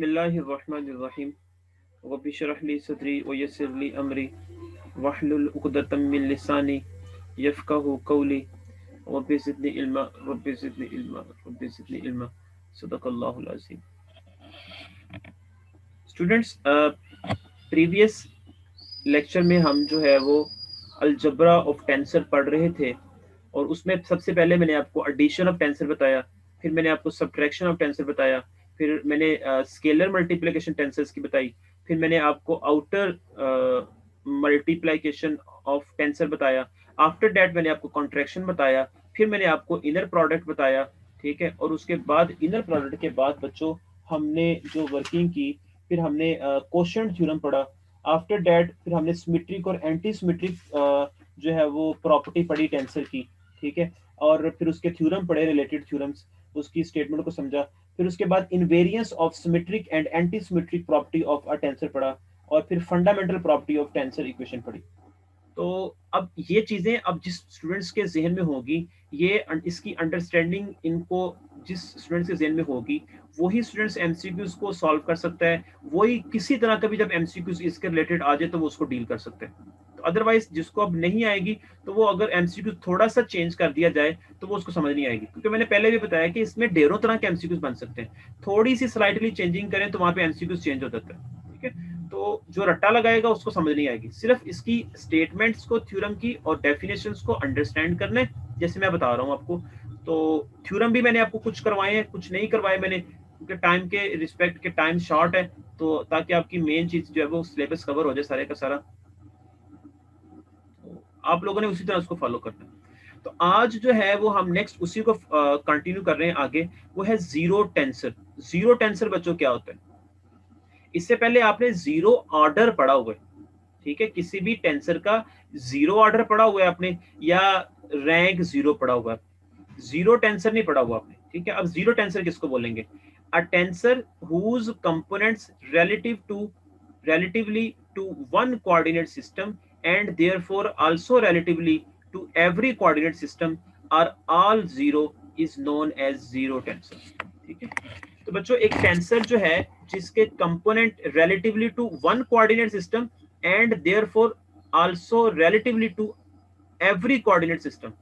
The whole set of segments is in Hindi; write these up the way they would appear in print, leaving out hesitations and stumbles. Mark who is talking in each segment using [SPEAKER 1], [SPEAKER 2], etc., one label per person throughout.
[SPEAKER 1] बिस्मिल्लाहिर्रहमानिर्रहीम रब्बि इश्रह ली सदरी व यस्सिर ली अमरी वहलुल उक़दतम मिन लिसानी यफ़क़हू क़ौली रब्बि ज़िदनी इल्मा सदक़ल्लाहुल अज़ीम। स्टूडेंट्स, प्रीवियस लेक्चर में हम जो है वो अलजबरा ऑफ टेंसर पढ़ रहे थे और उसमें सबसे पहले मैंने आपको एडिशन ऑफ टेंसर बताया, फिर मैंने आपको सब्ट्रैक्शन ऑफ टेंसर बताया, फिर मैंने स्केलर मल्टीप्लिकेशन टेंसर्स की बताई, फिर मैंने आपको आउटर मल्टीप्लिकेशन ऑफ टेंसर बताया। आफ्टर दैट मैंने आपको कॉन्ट्रैक्शन बताया, फिर मैंने आपको इनर प्रोडक्ट बताया। ठीक है, और उसके बाद इनर प्रोडक्ट के बाद बच्चों हमने जो वर्किंग की, फिर हमने कोशेंट थ्योरम पढ़ा। आफ्टर दैट फिर हमने सिमेट्रिक और एंटी सिमेट्रिक जो है वो प्रॉपर्टी पढ़ी टेंसर की। ठीक है, और फिर उसके थ्योरम पढ़े, रिलेटेड थ्योरम्स, उसकी स्टेटमेंट को समझा। फिर उसके बाद invariance of symmetric and anti symmetric property of a tensor पढ़ा, और फिर fundamental property of tensor equation पढ़ी। तो अब ये चीजें अब जिस स्टूडेंट्स के जहन में होगी, ये इसकी अंडरस्टैंडिंग इनको जिस स्टूडेंट्स के जहन में होगी, वही स्टूडेंट्स एमसीक्यूज को सॉल्व कर सकता है। वही किसी तरह का भी जब एमसीक्यूज इसके रिलेटेड आ जाए तो वो उसको डील कर सकते हैं। तो अदरवाइज जिसको अब नहीं आएगी, तो वो अगर एमसीक्यूज थोड़ा सा चेंज कर दिया जाए तो वो उसको समझ नहीं आएगी, क्योंकि मैंने पहले भी बताया कि इसमें ढेरों तरह के एमसीक्यूज बन सकते हैं। थोड़ी सी स्लाइटली चेंजिंग करें तो वहां पे एमसीक्यूज चेंज हो जाता है। ठीक है, तो जो रट्टा लगाएगा उसको समझ नहीं आएगी। सिर्फ इसकी स्टेटमेंट्स को, थ्योरम की और डेफिनेशंस को अंडरस्टैंड करना है, जैसे मैं बता रहा हूँ आपको। तो थ्योरम भी मैंने आपको कुछ करवाए हैं, कुछ नहीं करवाए मैंने, क्योंकि टाइम के रिस्पेक्ट के टाइम शॉर्ट है, तो ताकि आपकी मेन चीज जो है वो सिलेबस कवर हो जाए सारे का सारा। आप लोगों ने उसी तरह उसको फॉलो करना है। तो आज जो है वो हम नेक्स्ट उसी को कंटिन्यू कर रहे हैं आगे, वो है जीरो टेंसर। जीरो टेंसर बच्चों क्या होता है? इससे पहले आपने जीरो ऑर्डर पढ़ा हुआ है। ठीक है, किसी भी टेंसर का जीरो ऑर्डर पढ़ा हुआ है आपने, या रैंक जीरो पढ़ा हुआ है। जीरो टेंसर नहीं पढ़ा हुआ आपने। ठीक है, अब जीरो टेंसर किसको बोलेंगे? A tensor whose components relatively to one coordinate system and therefore also relatively to every coordinate system are all zero is known as zero tensor। ठीक है, तो बच्चों एक टेंसर जो है जिसके component relatively to one coordinate system and therefore also relatively to every coordinate system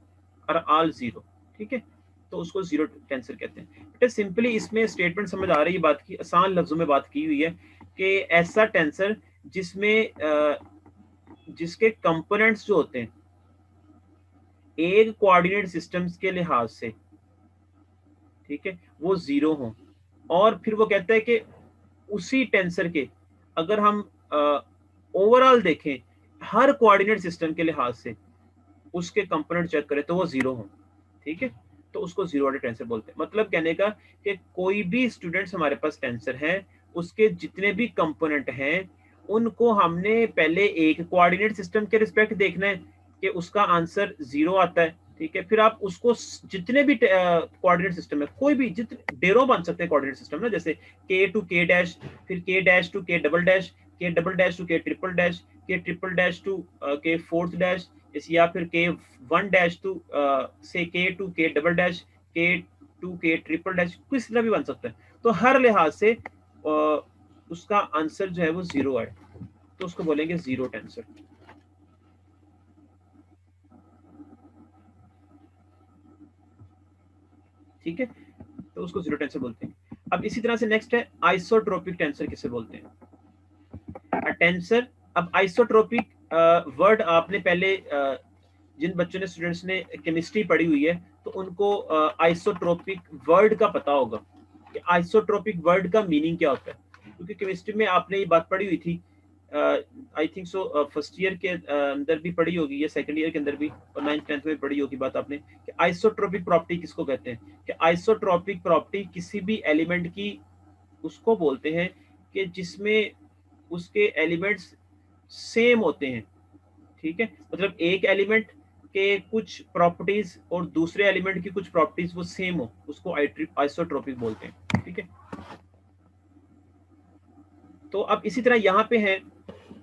[SPEAKER 1] are all zero। ठीक है, तो उसको जीरो टेंसर कहते हैं। बेटा सिंपली इसमें स्टेटमेंट समझ आ रही है बात की, आसान लफ्जों में बात की हुई है कि ऐसा टेंसर जिसमें जिसके कंपोनेंट्स जो होते हैं एक कोऑर्डिनेट सिस्टम्स के लिहाज से, ठीक है, वो जीरो हों। और फिर वो कहता है कि उसी टेंसर के अगर हम ओवरऑल देखें हर कोऑर्डिनेट सिस्टम के लिहाज से उसके कंपोनेंट चेक करें तो वो जीरो हों। ठीक है, तो उसको जीरो ऑर्डर टेंसर बोलते हैं। मतलब कहने का कि कोई भी स्टूडेंट्स हमारे पास टेंसर है, उसके जितने भी कंपोनेंट हैं उनको हमने पहले एक कोऑर्डिनेट सिस्टम के रिस्पेक्ट देखना है कि उसका आंसर जीरो आता है। ठीक है, फिर आप उसको जितने भी कोऑर्डिनेट सिस्टम है, कोई भी जितने ढेरों बन सकते हैं कोऑर्डिनेट सिस्टम ना, जैसे के टू के डैश, फिर के डैश टू के डबल डैश, के डबल डैश टू के ट्रिपल डैश, के ट्रिपल डैश टू के फोर्थ डैश, या फिर के वन डैश टू से के टू के डबल डैश, के टू के ट्रिपल डैश, किस तरह भी बन सकता है। तो हर लिहाज से उसका आंसर जो है वो जीरो है, तो उसको बोलेंगे जीरो टेंसर। ठीक है, तो उसको जीरो टेंसर बोलते हैं। अब इसी तरह से नेक्स्ट है आइसोट्रोपिक टेंसर किसे बोलते हैं? टेंसर, अब आइसोट्रोपिक वर्ड आपने पहले जिन बच्चों ने, स्टूडेंट्स ने केमिस्ट्री पढ़ी हुई है तो उनको आइसोट्रोपिक वर्ड का पता होगा कि आइसोट्रोपिक वर्ड का मीनिंग क्या होता है, क्योंकि केमिस्ट्री में आपने ये बात पढ़ी हुई थी। I think so first year के अंदर भी पढ़ी होगी या सेकंड ईयर के अंदर भी, और 9th 10th में पढ़ी होगी बात आपने कि आइसोट्रोपिक प्रॉपर्टी किसको कहते हैं। कि आइसोट्रोपिक प्रॉपर्टी किसी भी एलिमेंट की उसको बोलते हैं कि जिसमें उसके एलिमेंट्स सेम होते हैं। ठीक है, मतलब एक एलिमेंट के कुछ प्रॉपर्टीज और दूसरे एलिमेंट की कुछ प्रॉपर्टीज वो सेम हो, उसको आइसोट्रोपिक बोलते हैं। ठीक है, तो अब इसी तरह यहाँ पे है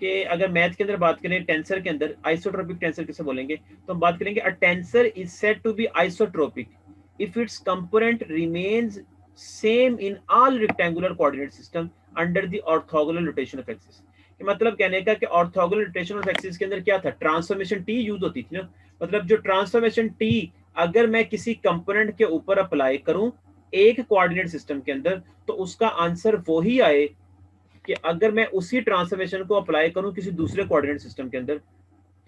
[SPEAKER 1] कि अगर मैथ के अंदर बात करें टेंसर के अंदर आइसोट्रोपिक टेंसर किसे बोलेंगे, तो हम बात करेंगे a tensor is said to be isotropic if its component remains same in all rectangular coordinate system under the orthogonal rotation of axis. मतलब कहने का कि ऑर्थोगोनल रोटेशन ऑफ एक्सिस के अंदर क्या था, ट्रांसफॉर्मेशन टी यूज होती थी ना। मतलब जो ट्रांसफॉर्मेशन टी अगर मैं किसी कंपोनेंट के ऊपर अप्लाई करूं एक कोऑर्डिनेट सिस्टम के अंदर, तो उसका आंसर वही आए कि अगर मैं उसी ट्रांसफॉर्मेशन को अप्लाई करूं किसी दूसरे कोऑर्डिनेट सिस्टम के अंदर।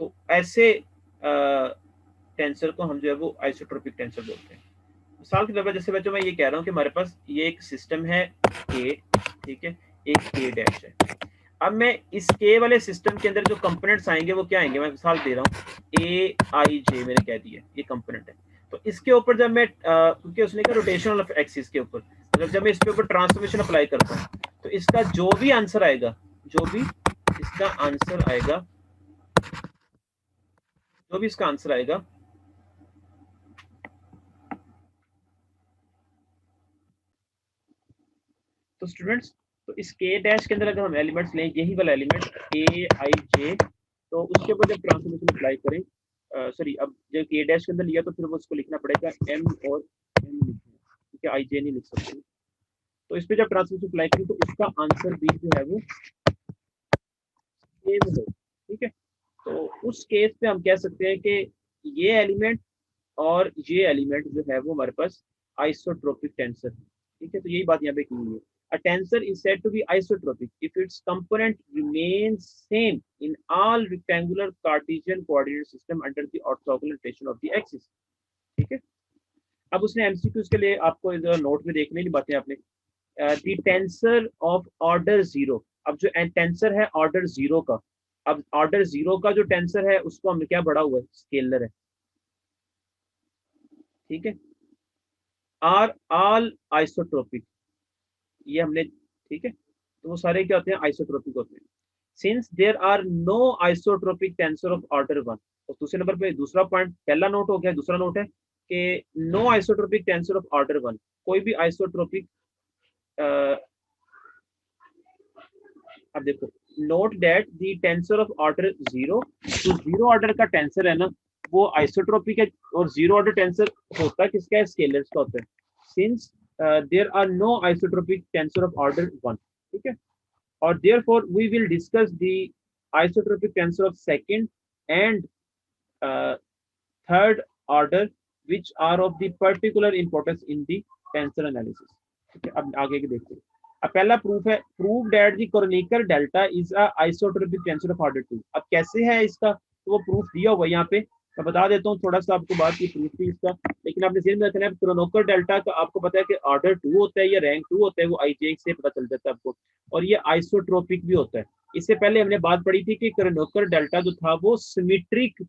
[SPEAKER 1] तो ऐसे टेंसर को हम जो है वो आइसोट्रोपिक टेंसर बोलते हैं। मिसाल के तौर पर जैसे बच्चों मैं ये कह रहा हूँ कि हमारे पास ये एक सिस्टम है के, ठीक है, एक के डैश है। अब मैं इस के वाले सिस्टम के अंदर जो कंपोनेंट्स आएंगे वो क्या आएंगे, मैं मिसाल दे रहा हूँ ए आई जे मैंने कह दिया ये कंपोनेंट है। तो इसके ऊपर जब मैं क्योंकि उसने कहा रोटेशनल ऑफ एक्सिस के ऊपर, मतलब जब मैं इसके ऊपर ट्रांसफॉर्मेशन अप्लाई करता हूँ तो इसका जो भी आंसर आएगा, जो भी इसका आंसर आएगा, जो भी इसका आंसर आएगा, तो स्टूडेंट्स तो इस के डैश के अंदर अगर हम एलिमेंट्स लें, यही वाला एलिमेंट ए आई जे, तो उसके ऊपर जब ट्रांसफॉर्मेशन अप्लाई करें, सॉरी अब जब के डैश के अंदर लिया तो फिर वो उसको लिखना पड़ेगा एम और एम लिखना, क्योंकि आई जे नहीं लिख सकते। तो इस पे जब ट्रांसफॉर्मेशन अप्लाई करें तो इसका आंसर भी जो है वो सेम हो, ठीक है। तो उस केस पे हम कह सकते हैं कि ये एलिमेंट और ये एलिमेंट जो है वो हमारे पास आइसोट्रोपिक टेंसर, ठीक है। तो यही बात यहाँ पे की हुई है। A tensor is said to be isotropic if its component remains same in all rectangular Cartesian coordinate system under the orthogonal rotation of the axis, ठीक है। अब उसने एमसीक्यूज के लिए आपको इधर नोट में देखने की बातें आपने दी टेंसर ऑफ ऑर्डर जीरो। अब जो टेंसर है ऑर्डर जीरो का, अब ऑर्डर जीरो का जो टेंसर है उसको हमने क्या बढ़ा हुआ है, स्केलर है, ठीक है। आर ऑल आइसोट्रोपिक, ये हमने, ठीक है। तो वो सारे क्या होते हैं, आइसोट्रोपिक होते हैं। Since there are no isotropic tensor of order one, तो दूसरे नंबर पे दूसरा पॉइंट, पहला नोट हो गया, दूसरा नोट है कि no isotropic tensor of order one, कोई भी आइसोट्रोपिक, अब देखो note that the tensor of order zero, जो जीरो ऑर्डर का टेंसर है ना वो आइसोट्रोपिक है, और जीरो ऑर्डर टेंसर होता है किसका है, स्केलर्स का होता है। Since there are no isotropic tensor of order one, ठीक है। और therefore we will discuss the isotropic tensor of second and third order which are of the particular importance in the tensor analysis, ठीक है। अब आगे के देखते हैं। अब पहला प्रूफ है, prove that the Kronecker delta is a isotropic tensor of order two. अब कैसे है इसका, तो वो प्रूफ दिया हुआ है यहाँ पे, मैं बता देता हूँ थोड़ा सा आपको बात की प्रूफ थी इसका, लेकिन आपने ध्यान में रखना है क्रोनोकर डेल्टा का आपको पता है कि ऑर्डर टू होता है या रैंक टू होता है, वो आईजे से पता चल जाता है आपको, और ये आइसोट्रोपिक भी होता है। इससे पहले हमने बात पढ़ी थी कि क्रोनोकर डेल्टा जो था वो सिमेट्रिक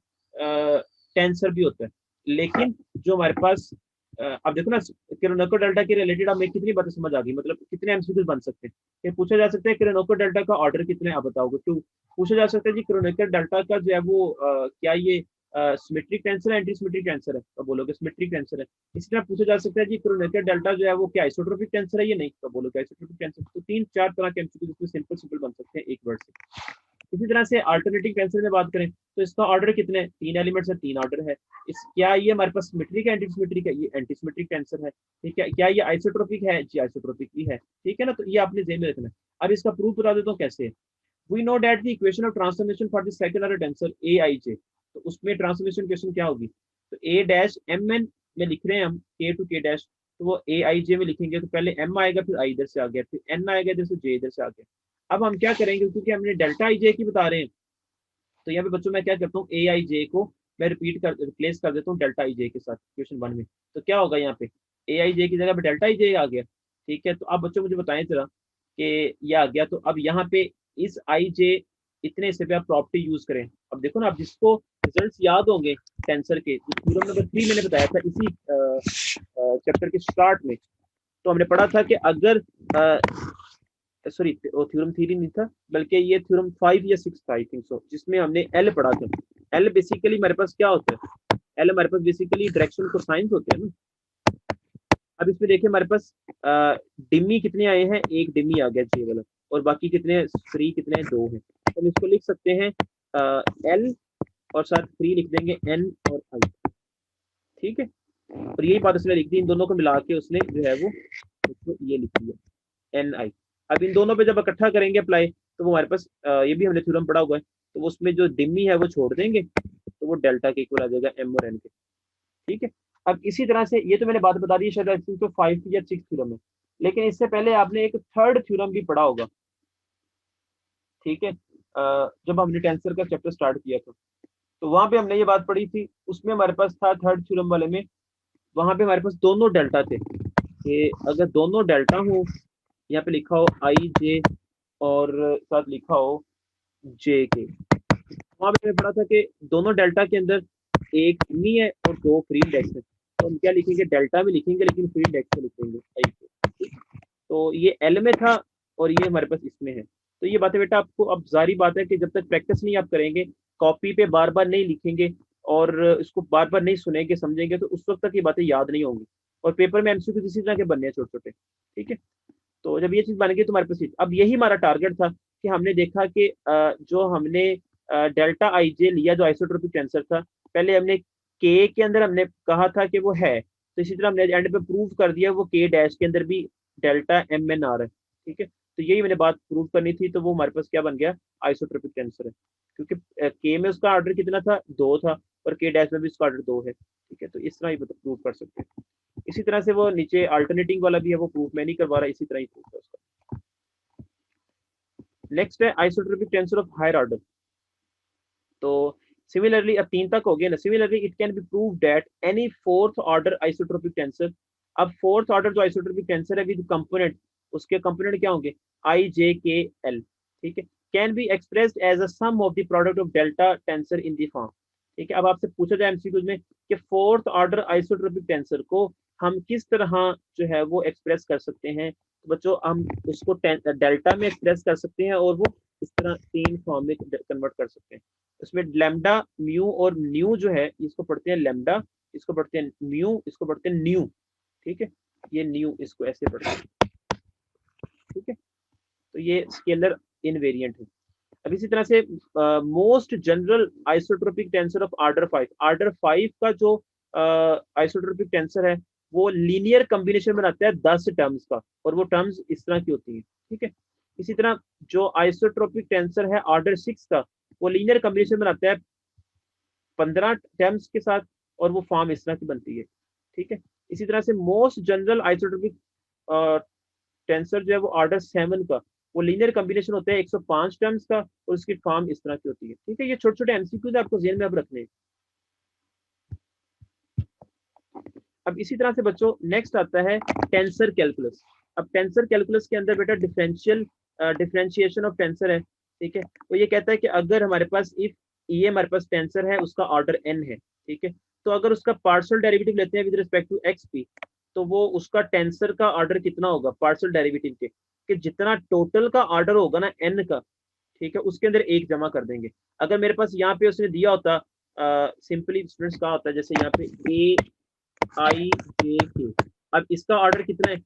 [SPEAKER 1] टेंसर भी होता है, लेकिन जो हमारे पास अब देखो ना क्रोनोकर डेल्टा के रिलेटेड हमें कितनी बातें समझ आ गई, मतलब कितने एमसीक्यूज बन सकते हैं। ये पूछा जा सकता है क्रोनोकर डेल्टा का ऑर्डर कितने आप बताओगे, टू। पूछा जा सकता है जी क्रोनोकर डेल्टा का जो है वो क्या ये सिमेट्रिक टेंसर है, एंटी सिमेट्रिक टेंसर है, तो बोलोगे सिमेट्रिक टेंसर है। इसी तरह पूछा जा सकता है जी क्रोनोकर डेल्टा जो है वो क्या आइसोट्रोपिक टेंसर है या नहीं, तो बोलोगे आइसोट्रोपिक टेंसर। तो तीन चार तरह के एमसीक्यूज इसमें सिंपल सिंपल बन सकते हैं एक वर्ड से। इसी तरह से अल्टरनेटिव टेंसर में बात करें तो इसका ऑर्डर कितने, तीन एलिमेंट्स है, तीन ऑर्डर है। इस क्या ये हमारे पास सिमेट्रिक है, एंटी सिमेट्रिक है, ये एंटी सिमेट्रिक टेंसर है, ठीक है। क्या ये आइसोट्रोपिक है, जी आइसोट्रोपिक भी है, ठीक है ना। तो ये आपने ध्यान में रखना है। अब इसका प्रूफ बता देता हूँ कैसे। We know that the equation of transformation for the second order tensor A I J, तो उसमें ट्रांसफॉर्मेशन इक्वेशन क्या होगी, तो ए डैश एम एन में लिख रहे हैं हम के टू के डैश, तो वो ए आई जे में लिखेंगे, तो पहले एम आएगा, फिर आई इधर से आ गया, फिर एन आएगा इधर से, जे इधर से आ गया। अब हम क्या करेंगे, क्योंकि हमने डेल्टा आई जे की बता रहे हैं, तो यहाँ पे बच्चों मैं क्या करता हूँ, ए आई जे को मैं रिप्लेस कर देता हूँ डेल्टा आई जे के साथ क्वेश्चन वन में। तो क्या होगा यहाँ पे, ए आई जे की जगह पे डेल्टा आई जे आ गया, ठीक है। तो अब बच्चों मुझे बताएं जरा कि ये आ गया, तो अब यहाँ पे इस आई जे इतने हिस्से पे आप प्रॉपर्टी यूज करें। अब देखो ना, अब जिसको रिजल्ट्स याद होंगे टेंसर के, थ्योरम नंबर 3 मैंने बताया था इसी चैप्टर के स्टार्ट में, तो हमने पढ़ा था कि अगर सॉरी वो थ्योरम 3 नहीं था, बल्कि ये थ्योरम 5 या 6 था आई थिंक सो, जिसमें हमने एल पढ़ा था। एल बेसिकली हमारे पास क्या होता है, एल हमारे पास बेसिकली डायरेक्शन को साइंस होते हैं ना। अब इसमें देखिए हमारे पास डिमी कितने आए हैं, एक डिमी आ गया जी वाला, और बाकी कितने फ्री कितने, दो हैं। तो हम इसको लिख सकते हैं एल और साथ फ्री लिख देंगे एन और आई, ठीक है। और यही बात उसने लिख दी, इन दोनों को मिला के उसने जो है वो ये लिख दिया एन आई। अब इन दोनों पे जब इकट्ठा करेंगे अप्लाई, तो वो हमारे पास ये भी हमने थ्योरम पढ़ा हुआ है, तो उसमें जो डिमी है वो छोड़ देंगे, तो वो डेल्टा के इक्वल आ जाएगा एम और एन के। ठीक है। अब इसी तरह से ये तो मैंने बात बता दी शायद तो 5 या 6 थ्योरम है, लेकिन इससे पहले आपने एक थर्ड थ्योरम भी पढ़ा होगा। ठीक है। जब हमने टेंसर का चैप्टर स्टार्ट किया था, तो वहां पे हमने ये बात पढ़ी थी, उसमें हमारे पास था थर्ड थ्योरम वाले में, वहां पे हमारे पास दोनों डेल्टा थे कि अगर दोनों डेल्टा हो, यहाँ पे लिखा हो आई जे और साथ लिखा हो जे के, वहां पे मैंने पढ़ा था कि दोनों डेल्टा के अंदर एक मी है और दो फ्री इंडेक्स है, तो हम क्या लिखेंगे, डेल्टा में लिखेंगे लेकिन फ्री इंडेक्स में लिखेंगे आई के। तो ये एल में था और ये हमारे पास इसमें है। तो ये बातें बेटा आपको अब जारी बात है कि जब तक प्रैक्टिस नहीं आप करेंगे, कॉपी पे बार बार नहीं लिखेंगे और इसको बार बार नहीं सुनेंगे समझेंगे, तो उस वक्त तक ये बातें याद नहीं होंगी, और पेपर में एमसीक्यू इसी तरह के बनने हैं छोटे छोटे। ठीक है। तो जब ये चीज बन गई तो हमारे पास अब यही हमारा टारगेट था कि हमने देखा कि जो हमने डेल्टा आई जे लिया जो आइसोट्रोपिक टेंसर था, पहले हमने के अंदर हमने कहा था कि वो है, तो इसी तरह हमने एंड पे प्रूव कर दिया वो के डैश के अंदर भी डेल्टा एम एन आ रहा है। ठीक है। तो यही मैंने बात प्रूव करनी थी, तो वो हमारे पास क्या बन गया, आइसोट्रोपिक टेंसर है, क्योंकि के में उसका ऑर्डर कितना था, 2 था, और के डैश में भी उसका ऑर्डर 2 है। ठीक है। तो इस तरह ही प्रूव कर सकते हैं। इसी तरह से वो नीचे अल्टरनेटिंग वाला भी है, वो प्रूफ मैं नहीं करवा रहा, इसी तरह ही प्रूफ है उसका। नेक्स्ट है isotropic tensor of higher order. तो सिमिलरली अब 3 तक हो गया ना, similarly it can be prove that any fourth order isotropic tensor, अब फोर्थ ऑर्डर जो आइसोट्रोपिक टेंसर है विद कंपोनेंट, उसके कंपोनेंट क्या होंगे, आई जे के एल। ठीक है। Can be expressed as a sum of the product of delta tensor in the form. ठीक है। अब आपसे पूछा जाए एमसीक्यूज में कि फोर्थ ऑर्डर आइसोट्रोपिक टेंसर को हम किस तरह जो है वो एक्सप्रेस कर सकते हैं, तो बच्चों हम उसको डेल्टा में एक्सप्रेस कर सकते हैं, और वो इस तरह 3 फॉर्म में कन्वर्ट कर सकते हैं। उसमें लैम्डा म्यू और न्यू जो है, इसको पढ़ते हैं लैम्डा, इसको पढ़ते हैं म्यू, इसको पढ़ते हैं न्यू। ठीक है। ये न्यू इसको ऐसे पढ़ते हैं। ठीक है। तो ये स्केलर इनवेरिएंट है। अब इसी तरह से most general isotropic tensor of order 5 का जो आइसोट्रोपिक टेंसर है, वो लीनियर कॉम्बिनेशन बनाता है 10 टर्म्स का, और वो टर्म्स इस तरह की होती है। ठीक है। इसी तरह जो आइसोट्रोपिक टेंसर है ऑर्डर 6 का, वो लीनियर कॉम्बिनेशन बनाता है 15 टर्म्स के साथ, और वो फॉर्म इस तरह की बनती है। ठीक है। इसी तरह से मोस्ट जनरल आइसोट्रोपिक टेंसर जो है वो ऑर्डर 7 का, वो लीनियर कॉम्बिनेशन होता है 105 टर्म्स का, और उसकी फॉर्म इस तरह की होती है। ठीक है। ये छोटे छोटे एमसीक्यूज आपको जेल में अब रखने हैं। अब इसी तरह से बच्चों नेक्स्ट आता है टेंसर कैलकुलस। अब टेंसर कैलकुलस के अंदर बेटा डिफरेंशिएशन ऑफ टेंसर है। ठीक है। तो ये कहता है कि अगर हमारे पास इफ ये हमारे पास टेंसर है, उसका ऑर्डर एन है। ठीक है। तो अगर उसका पार्शियल डेरिवेटिव लेते हैं with respect to x p, तो वो उसका टेंसर का ऑर्डर कितना होगा पार्शियल डेरिवेटिव के, कि जितना टोटल का ऑर्डर होगा ना एन का, ठीक है, उसके अंदर एक जमा कर देंगे। अगर मेरे पास यहाँ पे उसने दिया होता, सिंपली स्टूडेंट्स कहा होता है, जैसे यहाँ पे ए आई जे के, अब इसका ऑर्डर कितना है,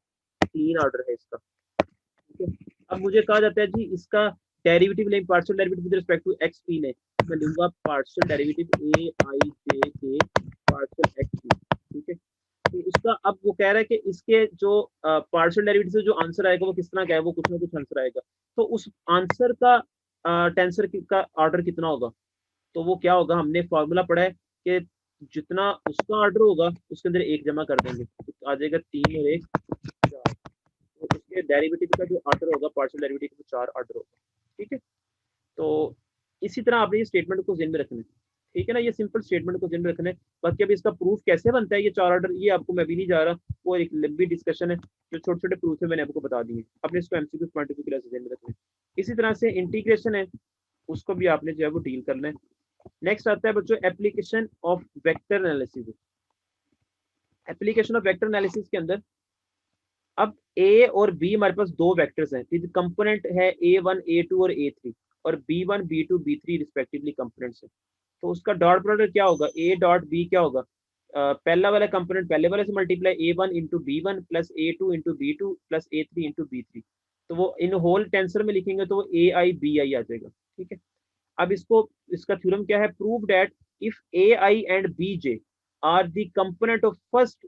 [SPEAKER 1] 3 ऑर्डर है इसका। ठीक है। अब मुझे कहा जाता है जी इसका डेरिवेटिव लें, partial derivative with respect to x p ने, मैं लूंगा partial derivative A I J के पार्शियल एक्स पी। ठीक है। तो इसका अब वो कह रहा है कि इसके जो पार्शियल डेरिवेटिव से जो आंसर आएगा वो किस तरह का है, वो कुछ ना कुछ आंसर आएगा, तो उस आंसर का टेंसर का ऑर्डर कितना होगा, तो वो क्या होगा, हमने फॉर्मूला पढ़ा है कि जितना उसका ऑर्डर होगा उसके अंदर एक जमा कर देंगे, तो आ जाएगा 3 और 1 4, तो उसके डेरिवेटिव का जो ऑर्डर होगा पार्शियल डेरिवेटिव का 4 ऑर्डर होगा। ठीक है। तो इसी तरह आपने ये स्टेटमेंट को ध्यान में रखना है। ठीक है ना, ये सिंपल स्टेटमेंट को ध्यान में रखना है। बाकी अभी इसका प्रूफ कैसे बनता है ये 4 ऑर्डर, ये आपको मैं भी नहीं जा रहा, वो एक लंबी डिस्कशन है, जो छोटे छोटे प्रूफ है मैंने आपको बता दिए, अपने इसको एमसीक्यू पॉइंट ऑफ व्यू के लिए ध्यान में रखना है। इसी तरह से इंटीग्रेशन है, उसको भी आपने जो है वो डील करना है। नेक्स्ट आता है बच्चों application of vector analysis. Application of vector analysis के अंदर अब ए और बी हमारे पास दो वेक्टर्स हैं, कंपोनेंट है A1 A2 और A3, और B1 B2 B3 respectively components है। तो उसका डॉट प्रोडक्ट क्या होगा, ए डॉट बी क्या होगा, पहला वाला कंपोनेंट पहले वाले से multiply A1 into B1 plus A2 into B2 plus A3 into B3, तो वो इन होल टेंसर में लिखेंगे तो वो AI BI आ जाएगा। ठीक है। अब इसको इसका थ्योरम क्या है, prove that if AI and BJ are the component of first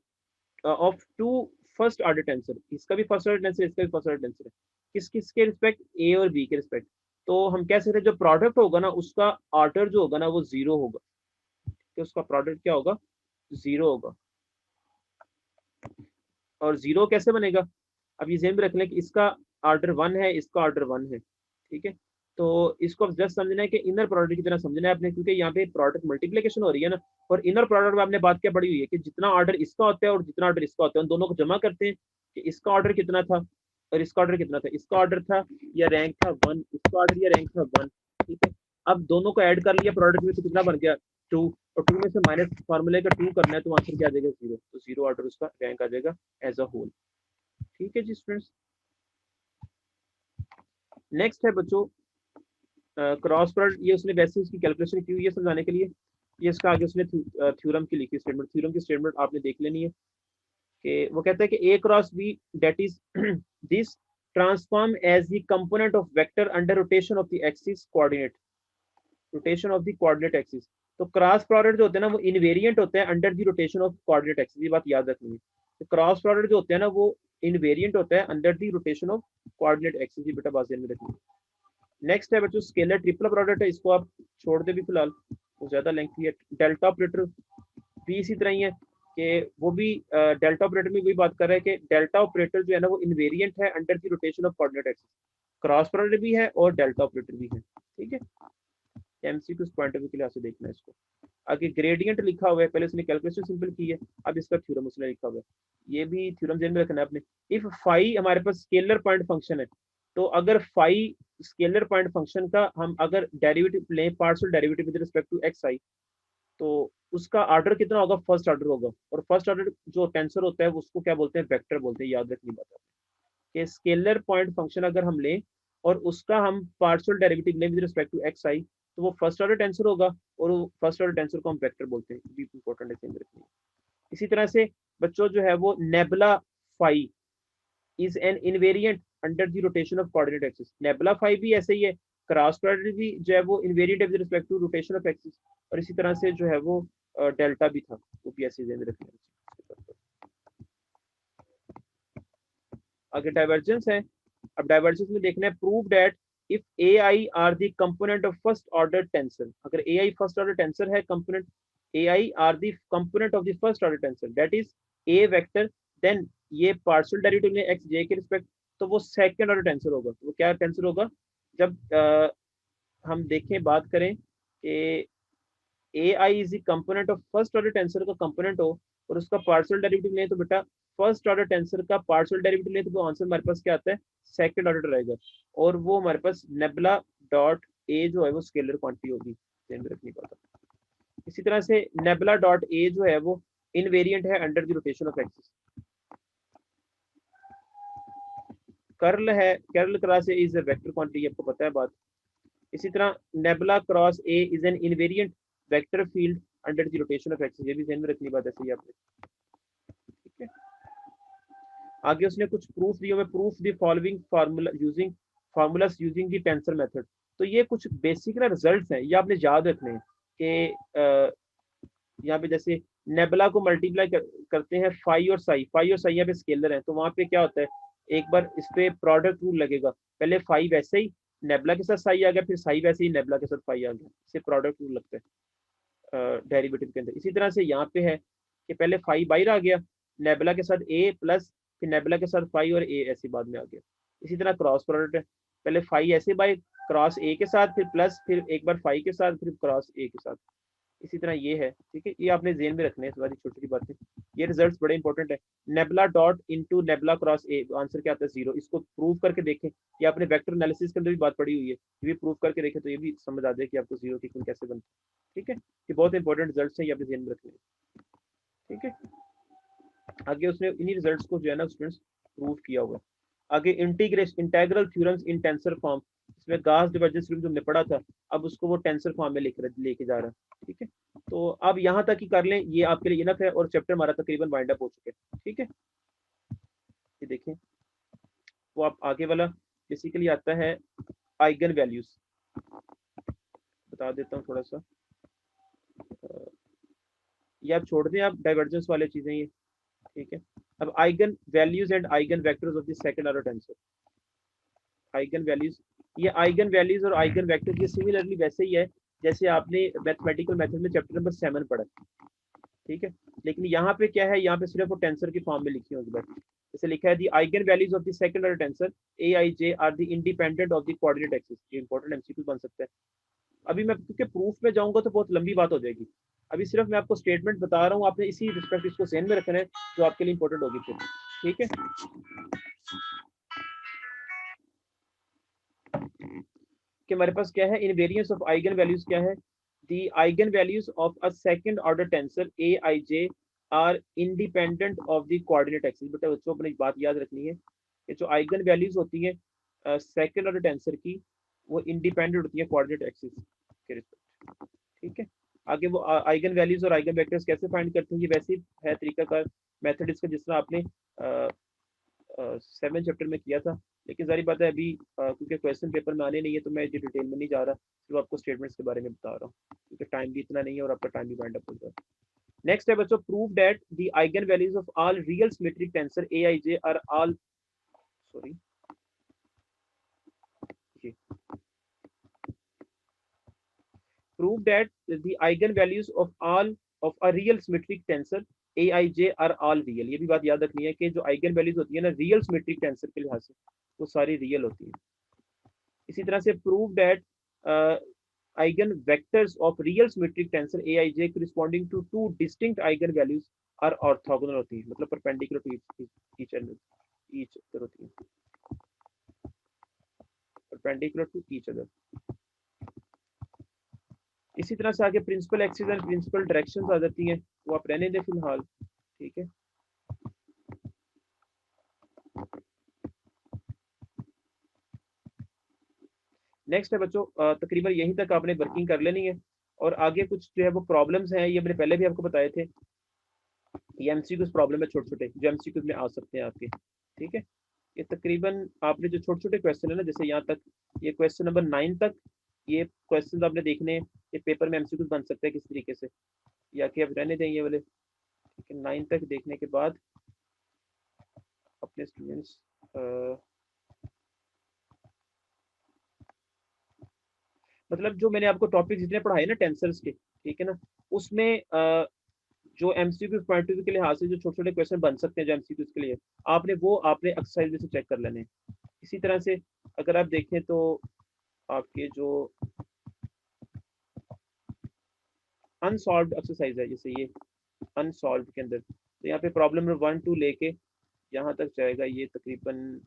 [SPEAKER 1] of two first order tensor, इसका भी फर्स्ट ऑर्डर टेंसर, इसका भी फर्स्ट ऑर्डर टेंसर है, किस किस के रिस्पेक्ट, ए और बी के रिस्पेक्ट। तो हम कह सकते हैं जो प्रोडक्ट होगा ना उसका ऑर्डर जो होगा ना वो जीरो होगा, कि उसका प्रोडक्ट क्या होगा, जीरो होगा। और जीरो कैसे बनेगा, अब ये ध्यान में रख लें कि इसका ऑर्डर वन है, इसका ऑर्डर वन है, ठीक है। तो इसको अब जस्ट समझना है कि इनर प्रोडक्ट की तरह समझना है आपने, क्योंकि यहाँ पे प्रोडक्ट मल्टीप्लिकेशन हो रही है ना। और इनर प्रोडक्ट में आपने बात क्या पड़ी हुई है कि जितना ऑर्डर इसका होता है और जितना ऑर्डर इसका होता है उन दोनों को जमा करते हैं कि इसका ऑर्डर कितना था और इसका ऑर्डर कितना था। इसका ऑर्डर था या रैंक था वन, इसका ऑर्डर या रैंक था वन, ठीक है। अब दोनों को ऐड कर लिया प्रोडक्ट में तो कितना बन गया, टू। और टू में से माइनस फार्मूले का टू करना है तो आंसर क्या आ जाएगा, जीरो। तो जीरो ऑर्डर उसका रैंक आ जाएगा एज अ होल, ठीक है जी स्टूडेंट्स। नेक्स्ट है बच्चों क्रॉस प्रोडक्ट। ये उसने वैसे उसकी कैलकुलेशन की हुई है समझाने के लिए। ये इसका आगे उसने थ्योरम की लिखी स्टेटमेंट, थ्योरम की स्टेटमेंट आपने देख लेनी है कि वो कहता है कि A cross B that is this transform as the component of vector under rotation of the axis coordinate, rotation of the coordinate axis. तो क्रॉस प्रोडक्ट जो होते हैं ना वो इनवेरिएंट होते हैं under the rotation of coordinate axis, ये बात याद रखनी है। तो क्रॉस प्रोडक्ट जो होते हैं ना वो इनवेरिएंट होता है under the rotation of coordinate axis, ये बेटा बात ध्यान में रखनी है। नेक्स्ट है बच्चों स्केलर ट्रिपल प्रोडक्ट है, इसको आप छोड़ दे भी फिलहाल, वो ज्यादा लेंथी है। डेल्टा ऑपरेटर भी इसी तरह ही है कि वो भी डेल्टा ऑपरेटर में वही बात कर रहा है कि डेल्टा ऑपरेटर जो है ना वो इनवेरिएंट है under the rotation of coordinate axis. Cross product भी है और डेल्टा ऑपरेटर भी है, ठीक है। एमसीक्यू पॉइंट ऑफ व्यू के लिए आपसे देखना है इसको। आगे ग्रेडियंट लिखा हुआ है, पहले उसने कैलकुलेशन सिंपल की है, अब इसका थ्योरम उसने लिखा हुआ है। ये भी थ्योरम ध्यान में रखना है आपने। इफ फाई हमारे पास स्केलर पॉइंट फंक्शन है, तो अगर फाई स्केलर पॉइंट फंक्शन का हम अगर डेरिवेटिव लें, partial derivative with respect to X I, तो उसका ऑर्डर कितना होगा, फर्स्ट ऑर्डर होगा। और फर्स्ट ऑर्डर जो टेंसर होता है उसको क्या बोलते हैं, वेक्टर बोलते हैं। याद रखनी बात है कि स्केलर पॉइंट फंक्शन अगर हम लें और उसका हम पार्शियल डेरिवेटिव लें with respect to X I, तो वो फर्स्ट ऑर्डर टेंसर होगा और फर्स्ट ऑर्डर टेंसर को हम वेक्टर बोलते हैं। भी इंपॉर्टेंट है ध्यान रखनी। इसी तरह से बच्चों जो है वो nabla phi is an invariant under the rotation of coordinate axis. Nabla phi भी ऐसे ही है, क्रॉस प्रोडक्ट भी जो है वो इनवेरिएंट है with respect to rotation of axis. और इसी तरह से जो है वो डेल्टा भी था, वो भी ऐसे ध्यान रखना। आगे डाइवर्जेंस है। अब डाइवर्जेंस में देखना है prove that if a i are the component of first order tensor, अगर a i first order tensor है, component a i are the component of the first order tensor that is a vector, then ये पार्शियल डेरिवेटिव में एक्स जे के रिस्पेक्ट, तो वो सेकंड ऑर्डर टेंसर होगा। तो वो क्या टेंसर होगा, जब हम देखें बात करें कि A I is the component of first order tensor का कंपोनेंट हो और उसका पार्शियल डेरिवेटिव लें, तो बेटा फर्स्ट ऑर्डर टेंसर का पार्शियल डेरिवेटिव लें तो वो आंसर हमारे पास क्या आता है, सेकंड ऑर्डर रहेगा। और वो हमारे पास नेबुला डॉट ए जो है वो स्केलर क्वांटिटी होगी, ध्यान में रखने का। इसी तरह से नेबुला डॉट ए जो है वो इनवेरिएंट है under the rotation of axis. Curl है, curl cross A is a vector quantity, आपको पता है बात। इसी तरह nabla cross A is an invariant vector field under the rotation of axis, ये भी ध्यान में रखनी बात ऐसे ही आपने, ठीक है। आगे उसने कुछ प्रूफ दिए हुए, proof the following formula using formulas using the tensor method. तो ये कुछ बेसिक ना रिजल्ट्स हैं, ये आपने याद रखने हैं कि यहाँ पे जैसे नेबुला को मल्टीप्लाई करते हैं फाई और साई, फाई और साई यहाँ पे स्केलर है, तो वहां पे क्या होता है, एक बार इस पे प्रोडक्ट रूल लगेगा। पहले फाई वैसे ही नेबुला के साथ साई आ गया, फिर साई वैसे ही नेबुला के साथ फाई आ गया, इससे प्रोडक्ट रूल लगता है डेरिवेटिव के अंदर। इसी तरह से यहाँ पे है कि पहले फाई बाहर आ गया, नेबुला के साथ ए प्लस, फिर नेबुला के साथ फाई और ए ऐसे बाद में आ गया। इसी तरह क्रॉस प्रोडक्ट है, पहले फाई ऐसे बाय क्रॉस ए के साथ, फिर प्लस, फिर एक बार फाई के साथ, फिर क्रॉस ए के साथ। इसी तरह ये है, ठीक है। ये आपने जेन में रखने हैं सारी छोटी छोटी बातें। ये रिजल्ट्स बड़े इंपॉर्टेंट है। Nebula dot into nebula cross ए, आंसर क्या आता है, जीरो। इसको प्रूव करके देखें, ये आपने वेक्टर एनालिसिस के अंदर भी बात पड़ी हुई है, ये भी प्रूव करके देखें तो ये भी समझ आ जाए कि आपको जीरो की कैसे बनती है, ठीक है। ये बहुत इंपॉर्टेंट रिजल्ट्स है, ये आपने जेन में रखने हैं, ठीक है। आगे उसने इन्हीं रिजल्ट्स को जो है ना स्टूडेंट्स प्रूव किया हुआ है। आगे इंटीग्रेशन इंटेग्रल थ्योरम्स इन टेंसर फॉर्म, इसमें गास डिवर्जेंस थ्योरम जो हमने पढ़ा था, अब उसको वो टेंसर फॉर्म में लेके जा रहा है, ठीक है। तो अब यहाँ तक ही कर लें, ये आपके लिए इनफ है और चैप्टर हमारा तकरीबन वाइंड अप हो चुके हैं, ठीक है। ये देखें, वो आप आगे वाला बेसिकली आता है आइगन वैल्यूज, बता देता हूँ थोड़ा सा। ये आप छोड़ दें, आप डाइवर्जेंस वाले चीजें ये, ठीक है। अब eigen values and eigen vectors of the second order tensor, eigen values, ये आइगन वैल्यूज और आइगन वेक्टर ये सिमिलरली वैसे ही है जैसे आपने मैथमेटिकल मेथड में चैप्टर नंबर 7 पढ़ा, ठीक है। लेकिन यहाँ पे क्या है, यहाँ पे सिर्फ वो टेंसर की फॉर्म में लिखी होगी बस। जैसे लिखा है the eigen values of the second order tensor A I J are the independent of the coordinate axis. ये इंपॉर्टेंट एमसीक्यू बन सकता है। अभी मैं क्योंकि प्रूफ में जाऊंगा तो बहुत लंबी बात हो जाएगी, अभी सिर्फ मैं आपको स्टेटमेंट बता रहा हूँ, आपने इसी रिस्पेक्ट इसको ध्यान में रखना है जो आपके लिए इंपॉर्टेंट होगी फिर, ठीक है। कि हमारे पास क्या है, इनवेरियंस ऑफ आइगन वैल्यूज क्या है, the eigen values of a second order tensor A I J are independent of the coordinate axis. बेटा बच्चों अपनी बात याद रखनी है, ये जो आइगन वैल्यूज होती है सेकंड ऑर्डर टेंसर की, वो इंडिपेंडेंट होती है कोऑर्डिनेट एक्सिस के रिस्पेक्ट, ठीक है। आगे वो आइगन वैल्यूज और आइगन वेक्टर्स कैसे फाइंड करते हैं, ये वैसे ही है तरीका का मेथड इसका जिस तरह आपने 7 चैप्टर में किया था। लेकिन सारी बात है अभी क्योंकि क्वेश्चन पेपर में आने नहीं है तो मैं ये डिटेल में नहीं जा रहा, सिर्फ आपको स्टेटमेंट्स के बारे में बता रहा हूँ क्योंकि टाइम भी इतना नहीं है और आपका टाइम भी वाइंड अप हो जाए। नेक्स्ट है बच्चों, prove that the eigen values of all real symmetric tensor A I J are all sorry prove that the eigenvalues of all of a real symmetric tensor aij are all real। ये भी बात याद रखनी है कि जो आइगन वैल्यूज होती है ना रियल सिमेट्रिक टेंसर के लिहाज से वो सारी रियल होती है। इसी तरह से prove that eigen vectors of real symmetric tensor aij corresponding to two distinct eigen values are orthogonal होती है, मतलब परपेंडिकुलर टू ईच अदर होती है, परपेंडिकुलर टू ईच अदर। इसी तरह से आगे principal axis and principal directions आ जाती हैं, वो आप रहने दें फिलहाल, ठीक है। नेक्स्ट है बच्चों, तकरीबन यहीं तक आपने वर्किंग कर लेनी है और आगे कुछ जो है वो प्रॉब्लम्स हैं, ये मैंने पहले भी आपको बताए थे, ये एमसीक्यूज प्रॉब्लम है छोटे छोटे जो एमसीक्यूज में आ सकते हैं आपके, ठीक है। ये तकरीबन आपने जो छोटे छोटे क्वेश्चन है ना, जैसे यहाँ तक ये क्वेश्चन नंबर 9 तक ये क्वेश्चन आपने देखने हैं, ये पेपर में एमसीक्यूज बन सकते हैं किस तरीके से, या कि अब रहने दें ये वाले, ठीक है। 9 तक देखने के बाद अपने स्टूडेंट्स मतलब जो मैंने आपको टॉपिक जितने पढ़ाए ना टेंसर्स के, ठीक है ना, उसमें जो एमसीक्यू पॉइंट ऑफ व्यू के लिहाज से जो छोटे छोटे क्वेश्चन बन सकते हैं जो एमसीक्यूज के लिए, आपने एक्सरसाइज में से चेक कर लेने। इसी तरह से अगर आप देखें तो आपके जो अनसॉल्व्ड एक्सरसाइज है, जैसे ये अनसॉल्व्ड के अंदर, तो यहाँ पे प्रॉब्लम नंबर 1 2 लेके यहाँ तक जाएगा, ये तकरीबन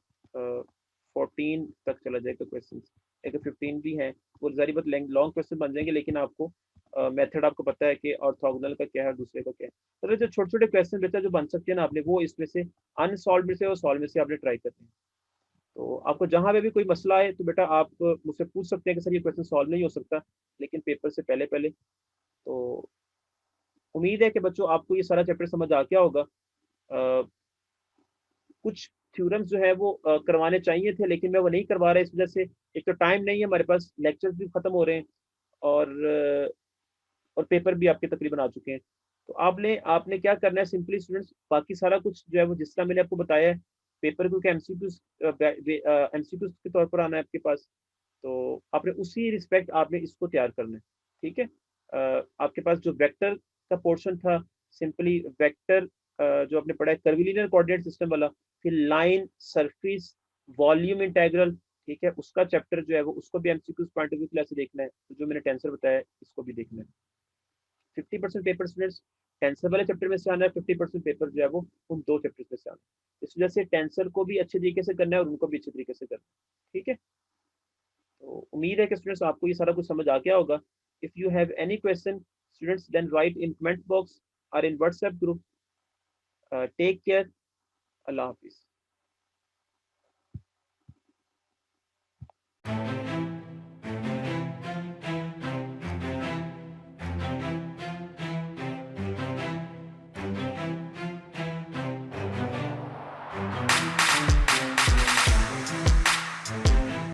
[SPEAKER 1] 14 तक चला जाएगा क्वेश्चन, एक 15 भी है, वो जारी बात लॉन्ग क्वेश्चन बन जाएंगे, लेकिन आपको मेथड आपको पता है कि ऑर्थोगोनल का क्या है दूसरे का क्या है, तो जो छोटे छोटे क्वेश्चन बेटा जो बन सकते हैं ना आपने वो इसमें से अनसॉल्व में से और सॉल्व में से आपने ट्राई करते हैं। तो आपको जहाँ पे भी कोई मसला है तो बेटा आप मुझसे पूछ सकते हैं कि सर ये क्वेश्चन सॉल्व नहीं हो सकता, लेकिन पेपर से पहले पहले। तो उम्मीद है कि बच्चों आपको ये सारा चैप्टर समझ आ गया होगा। कुछ थ्योरम्स जो है वो करवाने चाहिए थे लेकिन मैं वो नहीं करवा रहा इस वजह से, एक तो टाइम नहीं है हमारे पास, लेक्चर्स भी खत्म हो रहे हैं और और पेपर भी आपके तकरीबन आ चुके हैं। तो आपने आपने क्या करना है सिंपली स्टूडेंट्स, बाकी सारा कुछ जो है वो जिस तरह मैंने आपको बताया है, पेपर क्योंकि एमसीक्यूज के तौर पर आना है आपके पास, तो आपने उसी रिस्पेक्ट आपने इसको तैयार करना है, ठीक है। आपके पास जो वेक्टर का पोर्शन था, सिंपली वेक्टर जो आपने पढ़ा है कर्विलिनियर कोऑर्डिनेट सिस्टम वाला, फिर लाइन सरफेस वॉल्यूम इंटीग्रल, ठीक है, उसका चैप्टर जो है वो उसको भी एमसीक्यूज पॉइंट ऑफ व्यू से देखना है, तो जो मैंने टेंसर बताया इसको भी देखना है। 50% पेपर स्टूडेंट्स टेंसर वाले चैप्टर में से आना है, 50% पेपर जो है वो उन 2 चैप्टर में से आना है। इस वजह से टेंसर को भी अच्छे तरीके से करना है और उनको भी अच्छे तरीके से करना है, ठीक है। तो उम्मीद है कि स्टूडेंट्स आपको ये सारा कुछ समझ आ गया होगा। If you have any question students then write in comment box और in WhatsApp group. Take care, अल्लाह हाफिज।